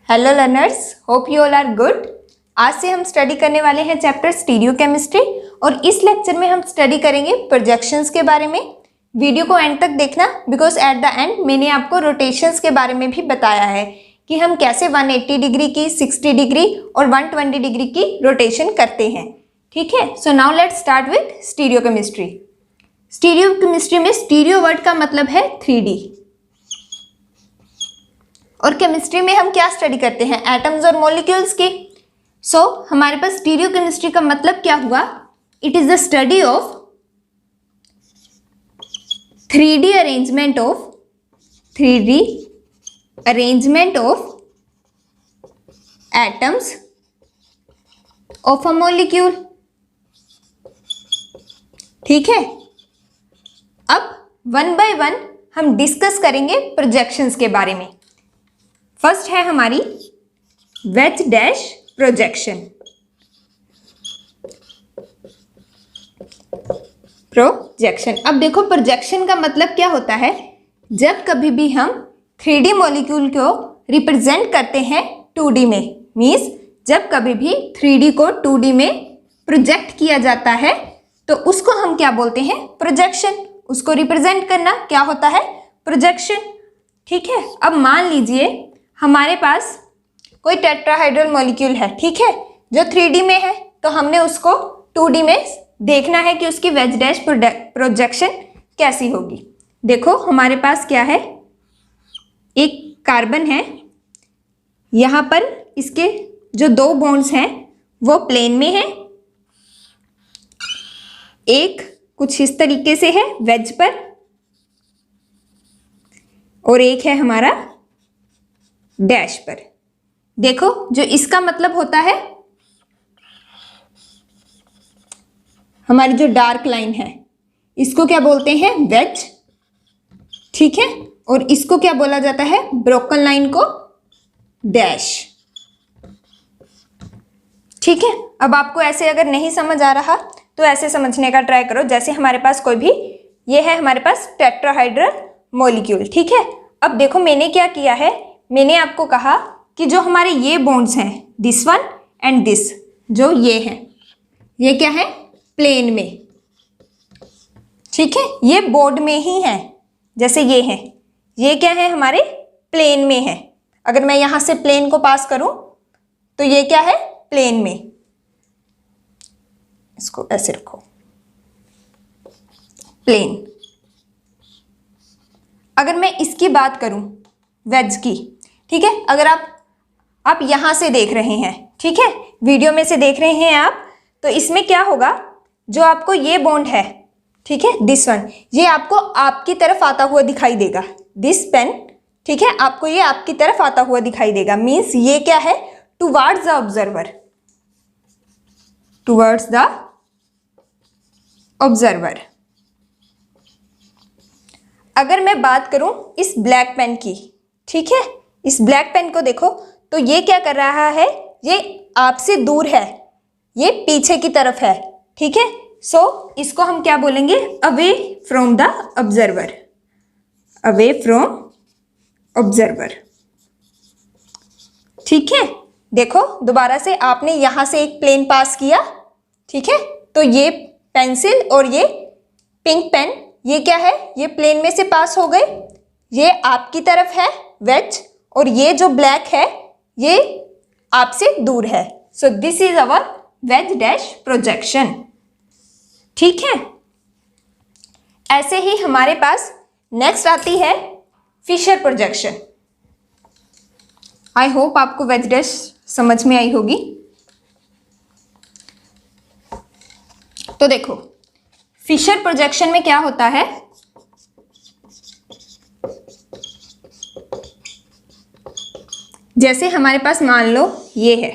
Hello learners, hope you all are good. आज से हम स्टडी करने वाले हैं चैप्टर स्टीरियो केमिस्ट्री और इस लेक्चर में हम स्टडी करेंगे प्रोजेक्शंस के बारे में। वीडियो को एंड तक देखना बिकॉज एट द एंड मैंने आपको रोटेशंस के बारे में भी बताया है कि हम कैसे 180 डिग्री की, 60 डिग्री और 120 डिग्री की रोटेशन करते हैं। ठीक है, so now let's start with stereo chemistry. Stereo chemistry में स्टीरियो वर्ड का मतलब है 3D और केमिस्ट्री में हम क्या स्टडी करते हैं, एटम्स और मॉलिक्यूल्स की। सो हमारे पास स्टीरियो केमिस्ट्री का मतलब क्या हुआ, it is the study of 3D arrangement of atoms of a molecule. ठीक है, अब वन बाय वन हम डिस्कस करेंगे प्रोजेक्शंस के बारे में। फर्स्ट है हमारी वेज डैश प्रोजेक्शन। अब देखो प्रोजेक्शन का मतलब क्या होता है, जब कभी भी हम 3D मॉलिक्यूल को रिप्रेजेंट करते हैं 2D में, मीन्स जब कभी भी 3D को 2D में प्रोजेक्ट किया जाता है तो उसको हम क्या बोलते हैं, प्रोजेक्शन। उसको रिप्रेजेंट करना क्या होता है, प्रोजेक्शन। ठीक है, अब मान लीजिए हमारे पास कोई टेट्राहाइड्रल मॉलिक्यूल है, ठीक है, जो 3D में है, तो हमने उसको 2D में देखना है कि उसकी वेज डैश प्रोजेक्शन कैसी होगी। देखो हमारे पास क्या है, एक कार्बन है, यहाँ पर इसके जो 2 बॉन्ड्स हैं वो प्लेन में है, एक कुछ इस तरीके से है वेज पर, और एक है हमारा डैश पर। देखो जो इसका मतलब होता है, हमारी जो डार्क लाइन है इसको क्या बोलते हैं, वेज। ठीक है, और इसको क्या बोला जाता है, ब्रोकन लाइन को डैश। ठीक है, अब आपको ऐसे अगर नहीं समझ आ रहा तो ऐसे समझने का ट्राई करो, जैसे हमारे पास कोई भी, ये है हमारे पास टेट्राहाइड्रल मॉलिक्यूल। ठीक है, अब देखो मैंने क्या किया है, मैंने आपको कहा कि जो हमारे ये बॉन्ड्स हैं, दिस वन एंड दिस, जो ये हैं, ये क्या है, प्लेन में। ठीक है, ये बोर्ड में ही है, जैसे ये है, ये क्या है, हमारे प्लेन में है। अगर मैं यहां से प्लेन को पास करूं तो ये क्या है, प्लेन में। इसको ऐसे रखो, प्लेन। अगर मैं इसकी बात करूं, वेज की, ठीक है, अगर आप यहां से देख रहे हैं, ठीक है, वीडियो में से देख रहे हैं आप, तो इसमें क्या होगा, जो आपको ये बॉन्ड है, ठीक है, दिस वन, ये आपको आपकी तरफ आता हुआ दिखाई देगा, दिस पेन। ठीक है, आपको ये आपकी तरफ आता हुआ दिखाई देगा, मीन्स ये क्या है, towards the observer, towards the observer. अगर मैं बात करूं इस ब्लैक पेन की, ठीक है, इस ब्लैक पेन को देखो, तो ये क्या कर रहा है, ये आपसे दूर है, ये पीछे की तरफ है। ठीक है, सो इसको हम क्या बोलेंगे, away from the observer, away from observer. ठीक है, देखो दोबारा से आपने यहां से एक प्लेन पास किया, ठीक है, तो ये पेंसिल और ये पिंक पेन, ये क्या है, ये प्लेन में से पास हो गए, ये आपकी तरफ है वेज, और ये जो ब्लैक है ये आपसे दूर है। So this is our veg dash projection. ठीक है, ऐसे ही हमारे पास नेक्स्ट आती है फिशर प्रोजेक्शन। आई होप आपको वेज डैश समझ में आई होगी। तो देखो फिशर प्रोजेक्शन में क्या होता है, जैसे हमारे पास मान लो ये है,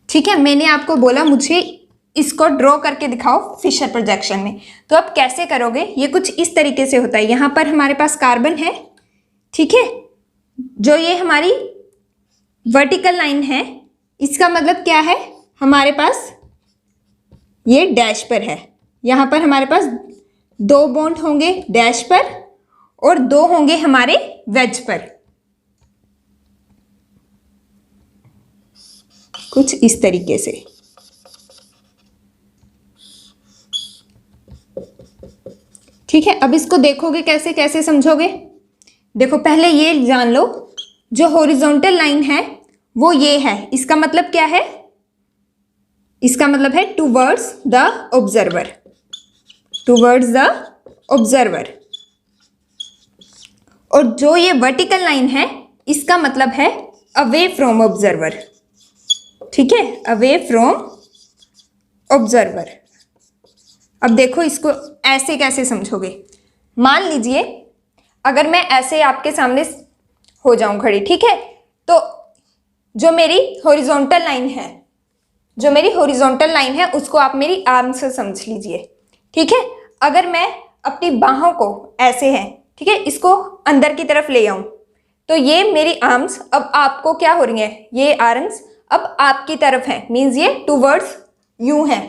ठीक है, मैंने आपको बोला मुझे इसको ड्रॉ करके दिखाओ फिशर प्रोजेक्शन में, तो आप कैसे करोगे, ये कुछ इस तरीके से होता है। यहां पर हमारे पास कार्बन है, ठीक है, जो ये हमारी वर्टिकल लाइन है, इसका मतलब क्या है, हमारे पास ये डैश पर है, यहां पर हमारे पास 2 बॉन्ड होंगे डैश पर और 2 होंगे हमारे वेज पर। कुछ इस तरीके से। ठीक है, अब इसको देखोगे कैसे, कैसे समझोगे? देखो पहले ये जान लो, जो हॉरिजॉन्टल लाइन है वो ये है, इसका मतलब क्या है? इसका मतलब है towards the observer, towards the observer. और जो ये वर्टिकल लाइन है इसका मतलब है अवे फ्रॉम ऑब्जर्वर। ठीक है, अवे फ्रॉम ऑब्जर्वर। अब देखो इसको ऐसे कैसे समझोगे? मान लीजिए अगर मैं ऐसे आपके सामने हो जाऊं खड़ी, ठीक है, तो जो मेरी हॉरिजॉन्टल लाइन है, जो मेरी हॉरिजॉन्टल लाइन है उसको आप मेरी आर्म से समझ लीजिए। ठीक है, अगर मैं अपनी बाहों को ऐसे है, ठीक है, इसको अंदर की तरफ ले आऊं तो ये मेरी आर्म्स अब आपको क्या हो रही है? ये आर्म्स अब आपकी तरफ है, मीन्स ये टूवर्ड्स यू है।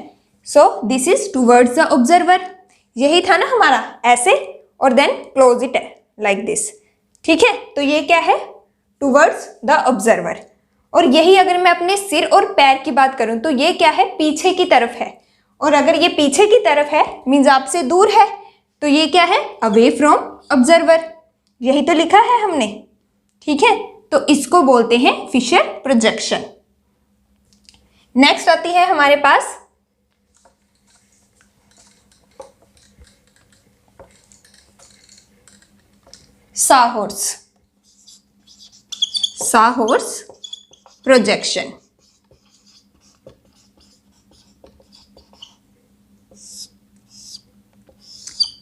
So this is towards the observer. यही था ना हमारा, ऐसे और then close it like this. ठीक है, तो ये क्या है? Towards the observer. और यही अगर मैं अपने सिर और पैर की बात करूं तो ये क्या है? पीछे की तरफ है। और अगर ये पीछे की तरफ है मीन्स आपसे दूर है, तो ये क्या है? Away from observer. यही तो लिखा है हमने। ठीक है, तो इसको बोलते हैं फिशर प्रोजेक्शन। नेक्स्ट आती है हमारे पास साहॉर्स, साहॉर्स प्रोजेक्शन।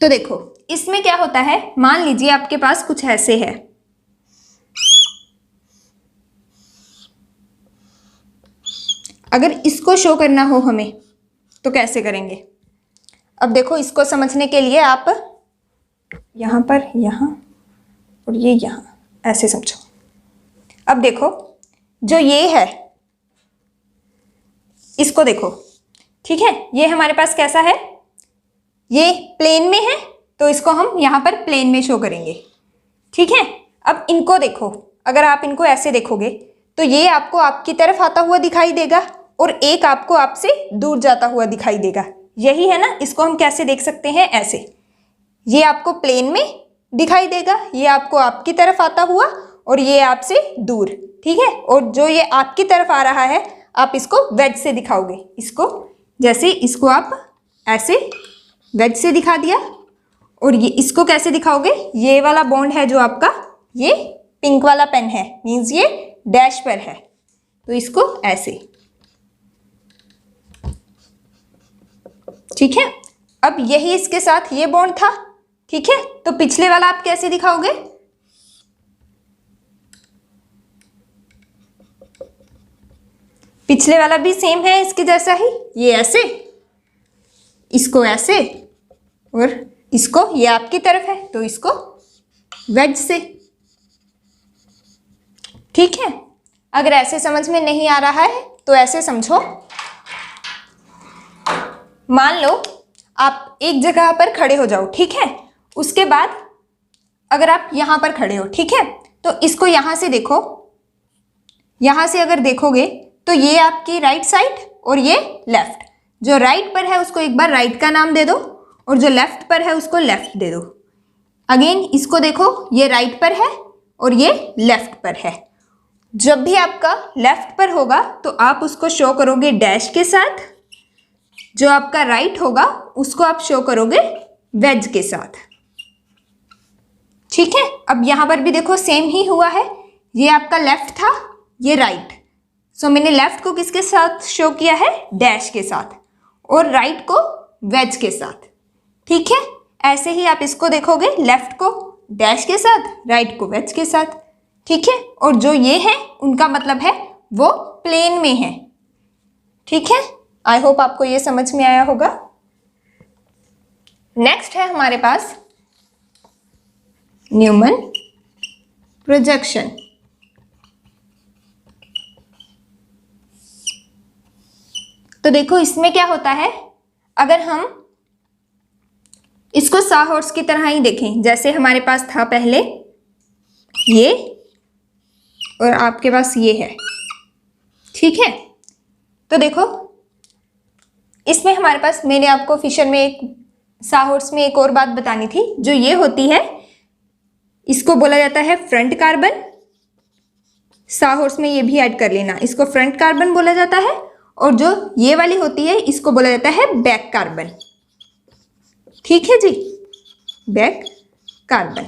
तो देखो इसमें क्या होता है, मान लीजिए आपके पास कुछ ऐसे है, अगर इसको शो करना हो हमें तो कैसे करेंगे? अब देखो इसको समझने के लिए आप यहां पर, यहां और ये यहां, ऐसे समझो। अब देखो जो ये है इसको देखो, ठीक है, ये हमारे पास कैसा है? ये प्लेन में है तो इसको हम यहां पर प्लेन में शो करेंगे। ठीक है, अब इनको देखो, अगर आप इनको ऐसे देखोगे तो ये आपको आपकी तरफ आता हुआ दिखाई देगा और एक आपको आपसे दूर जाता हुआ दिखाई देगा। यही है ना, इसको हम कैसे देख सकते हैं? ऐसे, ये आपको प्लेन में दिखाई देगा, ये आपको आपकी तरफ आता हुआ और ये आपसे दूर। ठीक है, और जो ये आपकी तरफ आ रहा है आप इसको वेज से दिखाओगे। इसको जैसे इसको आप ऐसे वेज से दिखा दिया, और ये इसको कैसे दिखाओगे? ये वाला बॉन्ड है जो आपका, ये पिंक वाला पेन है, मीन्स ये डैश पर है, तो इसको ऐसे। ठीक है, अब यही इसके साथ ये बॉन्ड था। ठीक है, तो पिछले वाला आप कैसे दिखाओगे? पिछले वाला भी सेम है इसके जैसा ही, ये ऐसे, इसको ऐसे, और इसको, ये आपकी तरफ है तो इसको वेज से। ठीक है, अगर ऐसे समझ में नहीं आ रहा है तो ऐसे समझो। मान लो आप एक जगह पर खड़े हो जाओ, ठीक है, उसके बाद अगर आप यहां पर खड़े हो, ठीक है, तो इसको यहां से देखो, यहां से अगर देखोगे तो ये आपकी राइट साइड और ये लेफ्ट। जो राइट पर है उसको एक बार राइट का नाम दे दो और जो लेफ्ट पर है उसको लेफ्ट दे दो। अगेन इसको देखो, ये राइट पर है और ये लेफ्ट पर है। जब भी आपका लेफ्ट पर होगा तो आप उसको शो करोगे डैश के साथ, जो आपका राइट होगा उसको आप शो करोगे वेज के साथ। ठीक है, अब यहां पर भी देखो सेम ही हुआ है, ये आपका लेफ्ट था, ये राइट। सो मैंने लेफ्ट को किसके साथ शो किया है? डैश के साथ, और राइट को वेज के साथ। ठीक है, ऐसे ही आप इसको देखोगे, लेफ्ट को डैश के साथ, राइट को वेज के साथ। ठीक है, और जो ये है उनका मतलब है वो प्लेन में है। ठीक है, आई होप आपको ये समझ में आया होगा। नेक्स्ट है हमारे पास न्यूमन प्रोजेक्शन। तो देखो इसमें क्या होता है, अगर हम इसको साहॉर्स की तरह ही देखें, जैसे हमारे पास था पहले ये और आपके पास ये है। ठीक है, तो देखो इसमें हमारे पास, मैंने आपको फिशर में एक साहॉर्स में एक और बात बतानी थी, जो ये होती है इसको बोला जाता है फ्रंट कार्बन। साहॉर्स में ये भी ऐड कर लेना, इसको फ्रंट कार्बन बोला जाता है। और जो ये वाली होती है इसको बोला जाता है बैक कार्बन। ठीक है जी, बैक कार्बन।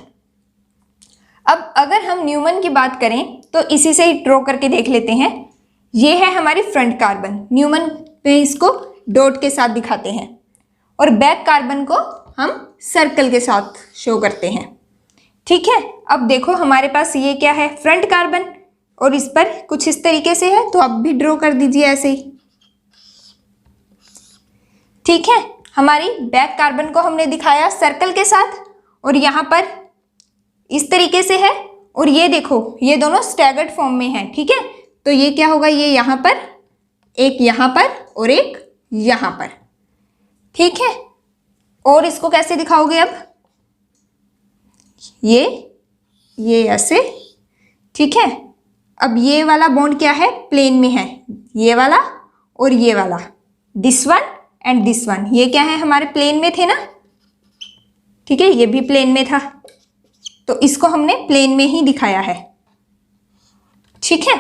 अब अगर हम न्यूमन की बात करें तो इसी से ही ड्रॉ करके देख लेते हैं। ये है हमारी फ्रंट कार्बन, न्यूमन पे इसको डॉट के साथ दिखाते हैं, और बैक कार्बन को हम सर्कल के साथ शो करते हैं। ठीक है, अब देखो हमारे पास ये क्या है, फ्रंट कार्बन, और इस पर कुछ इस तरीके से है, तो आप भी ड्रॉ कर दीजिए ऐसे ही। ठीक है, हमारी बैक कार्बन को हमने दिखाया सर्कल के साथ, और यहाँ पर इस तरीके से है, और ये देखो ये दोनों स्टैगर्ड फॉर्म में है। ठीक है, तो ये क्या होगा, ये यहाँ पर, एक यहाँ पर और एक यहाँ पर। ठीक है, और इसको कैसे दिखाओगे अब, ये ऐसे। ठीक है, अब ये वाला बॉन्ड क्या है, प्लेन में है, ये वाला और ये वाला, this one and this one, ये क्या है हमारे प्लेन में थे ना। ठीक है, ये भी प्लेन में था, तो इसको हमने प्लेन में ही दिखाया है। ठीक है,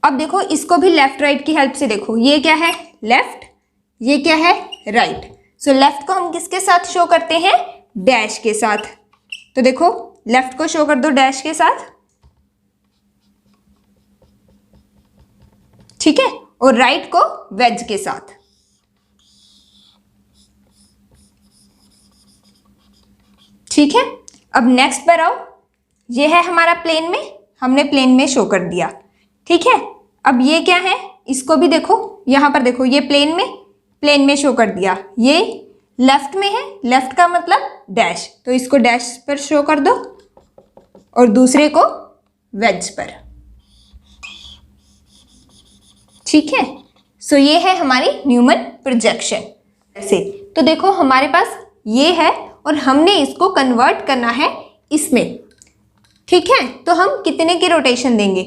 अब देखो इसको भी लेफ्ट राइट की हेल्प से देखो, ये क्या है लेफ्ट, ये क्या है राइट। सो लेफ्ट को हम किसके साथ शो करते हैं, डैश के साथ। तो देखो लेफ्ट को शो कर दो डैश के साथ। ठीक है, और राइट को वेज के साथ। ठीक है, अब नेक्स्ट पर आओ, ये है हमारा प्लेन में, हमने प्लेन में शो कर दिया। ठीक है, अब ये क्या है, इसको भी देखो, यहां पर देखो, ये प्लेन में शो कर दिया, ये लेफ्ट में है, लेफ्ट का मतलब डैश, तो इसको डैश पर शो कर दो, और दूसरे को वेज पर। ठीक है, सो ये है हमारी न्यूमन प्रोजेक्शन। ऐसे तो देखो हमारे पास ये है, और हमने इसको कन्वर्ट करना है इसमें। ठीक है, तो हम कितने की रोटेशन देंगे,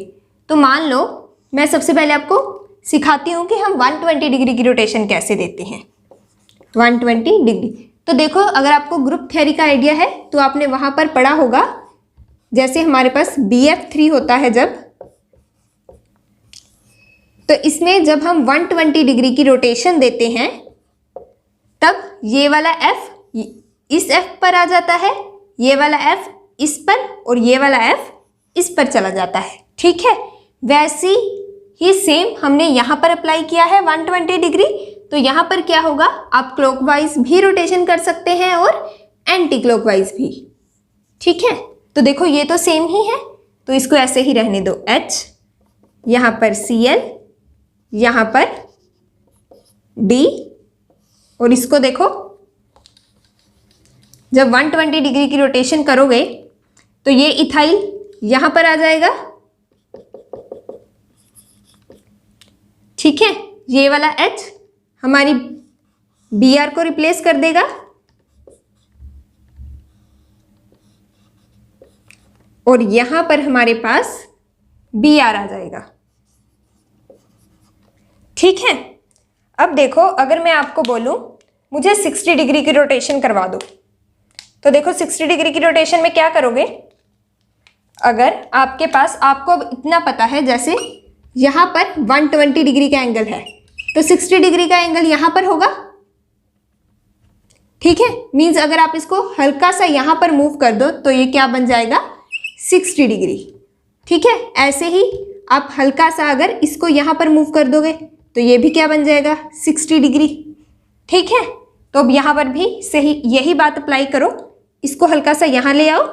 तो मान लो मैं सबसे पहले आपको सिखाती हूँ कि हम 120 डिग्री की रोटेशन कैसे देते हैं। 120 डिग्री, तो देखो अगर आपको ग्रुप थ्योरी का आइडिया है तो आपने वहाँ पर पढ़ा होगा, जैसे हमारे पास BF3 होता है जब, तो इसमें जब हम 120 डिग्री की रोटेशन देते हैं तब ये वाला F इस F पर आ जाता है, ये वाला F इस पर, और ये वाला F इस पर चला जाता है। ठीक है, वैसी ही सेम हमने यहाँ पर अप्लाई किया है 120 डिग्री, तो यहाँ पर क्या होगा, आप क्लॉकवाइज भी रोटेशन कर सकते हैं और एंटी क्लॉकवाइज भी। ठीक है, तो देखो ये तो सेम ही है, तो इसको ऐसे ही रहने दो, H, यहाँ पर Cl, यहाँ पर D, और इसको देखो जब 120 डिग्री की रोटेशन करोगे तो ये इथाइल यहां पर आ जाएगा। ठीक है, ये वाला H हमारी Br को रिप्लेस कर देगा, और यहां पर हमारे पास Br आ जाएगा। ठीक है, अब देखो अगर मैं आपको बोलूं मुझे 60 डिग्री की रोटेशन करवा दो, तो देखो 60 डिग्री की रोटेशन में क्या करोगे, अगर आपके पास, आपको इतना पता है जैसे यहाँ पर 120 डिग्री का एंगल है, तो 60 डिग्री का एंगल यहाँ पर होगा। ठीक है, मीन्स अगर आप इसको हल्का सा यहाँ पर मूव कर दो तो ये क्या बन जाएगा, 60 डिग्री। ठीक है, ऐसे ही आप हल्का सा अगर इसको यहाँ पर मूव कर दोगे तो ये भी क्या बन जाएगा, 60 डिग्री। ठीक है, तो अब यहाँ पर भी सही यही बात अप्लाई करो, इसको हल्का सा यहाँ ले आओ,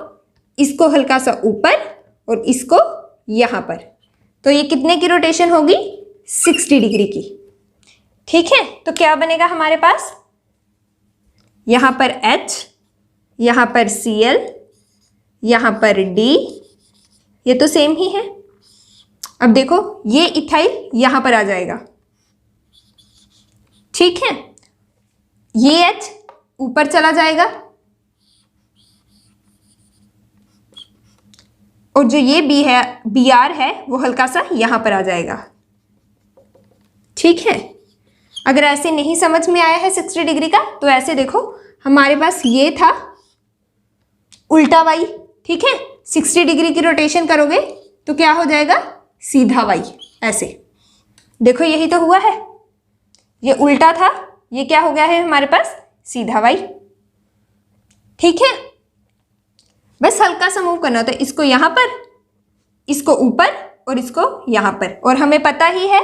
इसको हल्का सा ऊपर, और इसको यहाँ पर, तो ये कितने की रोटेशन होगी, 60 डिग्री की। ठीक है, तो क्या बनेगा हमारे पास, यहाँ पर H, यहाँ पर Cl, यहाँ पर D, ये तो सेम ही है। अब देखो ये इथाइल यहाँ पर आ जाएगा। ठीक है, ये H ऊपर चला जाएगा, और जो ये Br है वो हल्का सा यहाँ पर आ जाएगा। ठीक है। अगर ऐसे नहीं समझ में आया है 60 डिग्री का तो ऐसे देखो, हमारे पास ये था उल्टा वाई, ठीक है। 60 डिग्री की रोटेशन करोगे तो क्या हो जाएगा, सीधा वाई। ऐसे देखो, यही तो हुआ है, ये उल्टा था, ये क्या हो गया है हमारे पास, सीधा वाई, ठीक है। बस हल्का सा मूव करना होता है, इसको यहां पर, इसको ऊपर और इसको यहां पर। और हमें पता ही है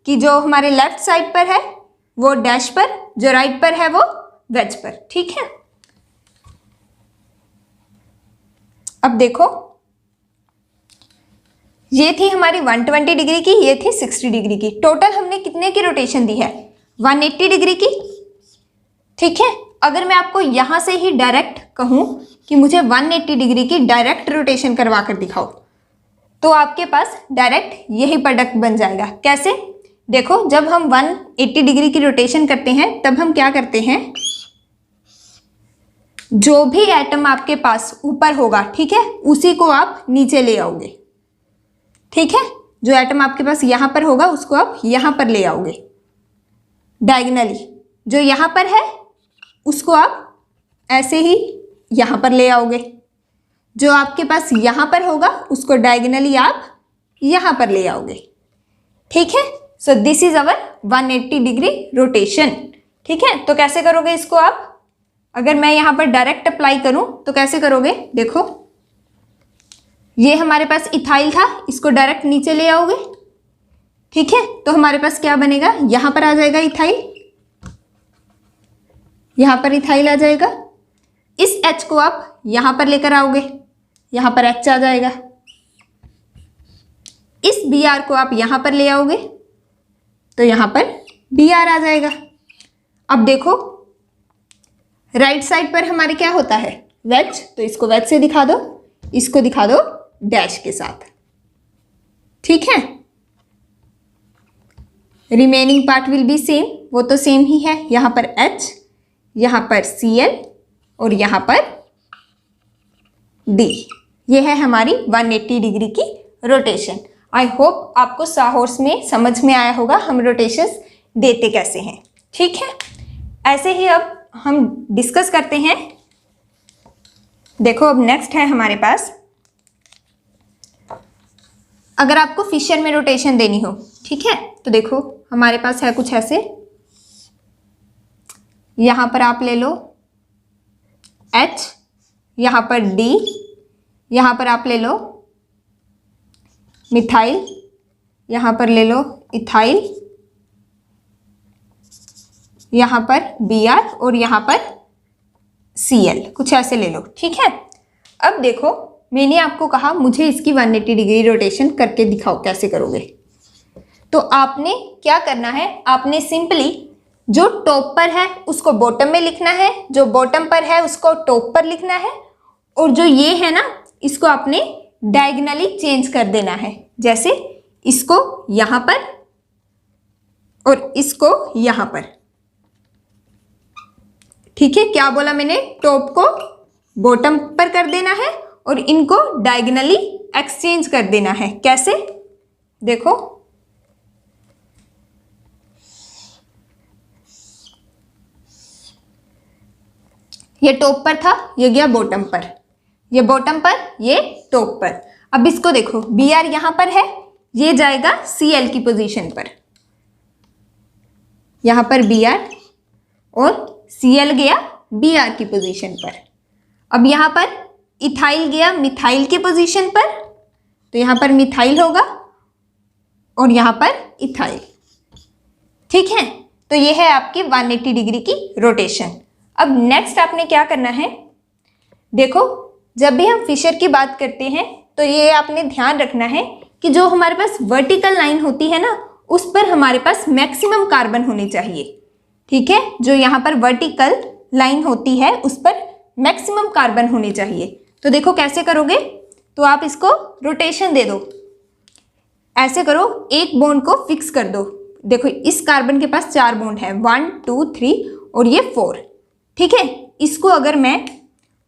कि जो हमारे लेफ्ट साइड पर है वो डैश पर, जो राइट पर है वो वेज पर, ठीक है। अब देखो, ये थी हमारी 120 डिग्री की, ये थी 60 डिग्री की। टोटल हमने कितने की रोटेशन दी है, 180 डिग्री की, ठीक है। अगर मैं आपको यहां से ही डायरेक्ट कहूं कि मुझे 180 डिग्री की डायरेक्ट रोटेशन करवा कर दिखाओ, तो आपके पास डायरेक्ट यही प्रोडक्ट बन जाएगा। कैसे, देखो, जब हम 180 डिग्री की रोटेशन करते हैं तब हम क्या करते हैं, जो भी एटम आपके पास ऊपर होगा, ठीक है, उसी को आप नीचे ले आओगे, ठीक है। जो एटम आपके पास यहां पर होगा उसको आप यहां पर ले आओगे डायगोनली। जो यहां पर है उसको आप ऐसे ही यहां पर ले आओगे। जो आपके पास यहां पर होगा उसको डायगोनली आप यहां पर ले आओगे, ठीक है। So this is our 180 degree rotation, ठीक है। तो कैसे करोगे इसको आप, अगर मैं यहां पर डायरेक्ट अप्लाई करूं तो कैसे करोगे, देखो, ये हमारे पास इथाइल था, इसको डायरेक्ट नीचे ले आओगे, ठीक है। तो हमारे पास क्या बनेगा, यहां पर आ जाएगा इथाइल, यहां पर इथाइल आ जाएगा। इस H को आप यहां पर लेकर आओगे, यहां पर H आ जाएगा। इस Br को आप यहां पर ले आओगे तो यहां पर Br आ जाएगा। अब देखो, राइट साइड पर हमारे क्या होता है, वेज, तो इसको वेज से दिखा दो, इसको दिखा दो डैश के साथ, ठीक है। Remaining part will be same, वो तो सेम ही है। यहां पर H, यहां पर Cl और यहां पर D। ये है हमारी 180 डिग्री की रोटेशन। आई होप आपको साहौर्स में समझ में आया होगा हम रोटेशंस देते कैसे हैं, ठीक है। ऐसे ही अब हम डिस्कस करते हैं। देखो, अब नेक्स्ट है हमारे पास, अगर आपको फिशर में रोटेशन देनी हो, ठीक है, तो देखो हमारे पास है कुछ ऐसे। यहां पर आप ले लो H, यहां पर D, यहां पर आप ले लो मिथाइल, यहां पर ले लो इथाइल, यहां पर Br और यहां पर Cl, कुछ ऐसे ले लो, ठीक है। अब देखो, मैंने आपको कहा मुझे इसकी 180 डिग्री रोटेशन करके दिखाओ, कैसे करोगे। तो आपने क्या करना है, आपने सिंपली जो टॉप पर है उसको बॉटम में लिखना है, जो बॉटम पर है उसको टॉप पर लिखना है, और जो ये है ना इसको आपने डायगोनली चेंज कर देना है। जैसे इसको यहां पर और इसको यहां पर, ठीक है। क्या बोला मैंने, टॉप को बॉटम पर कर देना है और इनको डायगोनली एक्सचेंज कर देना है। कैसे, देखो, ये टॉप पर था, ये गया बॉटम पर, ये बॉटम पर, ये टॉप पर। अब इसको देखो, Br यहां पर है, ये जाएगा Cl की पोजीशन पर, यहां पर Br और Cl गया Br की पोजीशन पर। अब यहां पर इथाइल गया मिथाइल की पोजीशन पर, तो यहां पर मिथाइल होगा और यहां पर इथाइल, ठीक है। तो ये है आपकी 180 डिग्री की रोटेशन। अब नेक्स्ट आपने क्या करना है, देखो, जब भी हम फिशर की बात करते हैं तो ये आपने ध्यान रखना है कि जो हमारे पास वर्टिकल लाइन होती है ना उस पर हमारे पास मैक्सिमम कार्बन होने चाहिए, ठीक है। जो यहाँ पर वर्टिकल लाइन होती है उस पर मैक्सिमम कार्बन होने चाहिए। तो देखो कैसे करोगे, तो आप इसको रोटेशन दे दो, ऐसे करो, एक बॉन्ड को फिक्स कर दो। देखो इस कार्बन के पास 4 बॉन्ड है, 1 2 3 और ये 4, ठीक है। इसको अगर मैं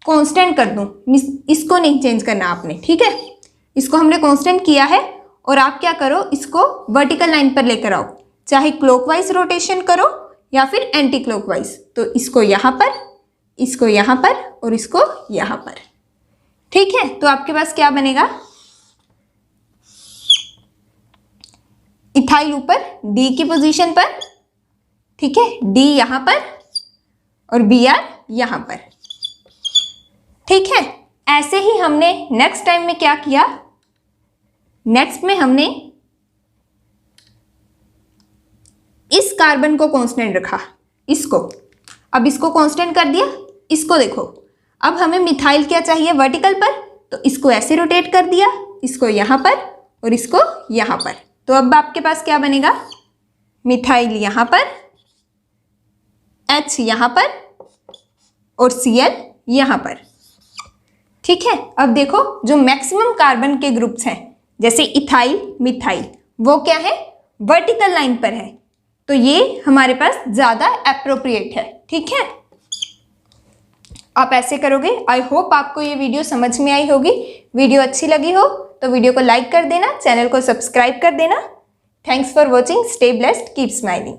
कांस्टेंट कर दूं, इसको नहीं चेंज करना आपने, ठीक है। इसको हमने कांस्टेंट किया है और आप क्या करो, इसको वर्टिकल लाइन पर लेकर आओ। चाहे क्लॉकवाइज रोटेशन करो या फिर एंटी क्लॉकवाइज। तो इसको यहाँ पर, इसको यहाँ पर और इसको यहाँ पर। ठीक है, तो आपके पास क्या बनेगा, इथाइल ऊपर डी की पोजीशन पर, ठीक है, डी यहाँ पर और बी आर यहाँ पर। ठीक है, ऐसे ही हमने नेक्स्ट टाइम में क्या किया, नेक्स्ट में हमने इस कार्बन को कांस्टेंट रखा, इसको, अब इसको कांस्टेंट कर दिया। इसको देखो, अब हमें मिथाइल क्या चाहिए वर्टिकल पर, तो इसको ऐसे रोटेट कर दिया, इसको यहाँ पर और इसको यहाँ पर। तो अब आपके पास क्या बनेगा, मिथाइल यहाँ पर, H यहाँ पर और Cl यहाँ पर। ठीक है, अब देखो जो मैक्सिमम कार्बन के ग्रुप्स हैं जैसे इथाइल, मिथाइल, वो क्या है, वर्टिकल लाइन पर है, तो ये हमारे पास ज्यादा एप्रोप्रिएट है। ठीक है, आप ऐसे करोगे। आई होप आपको ये वीडियो समझ में आई होगी। वीडियो अच्छी लगी हो तो वीडियो को लाइक कर देना, चैनल को सब्सक्राइब कर देना। Thanks for watching, stay blessed, keep smiling.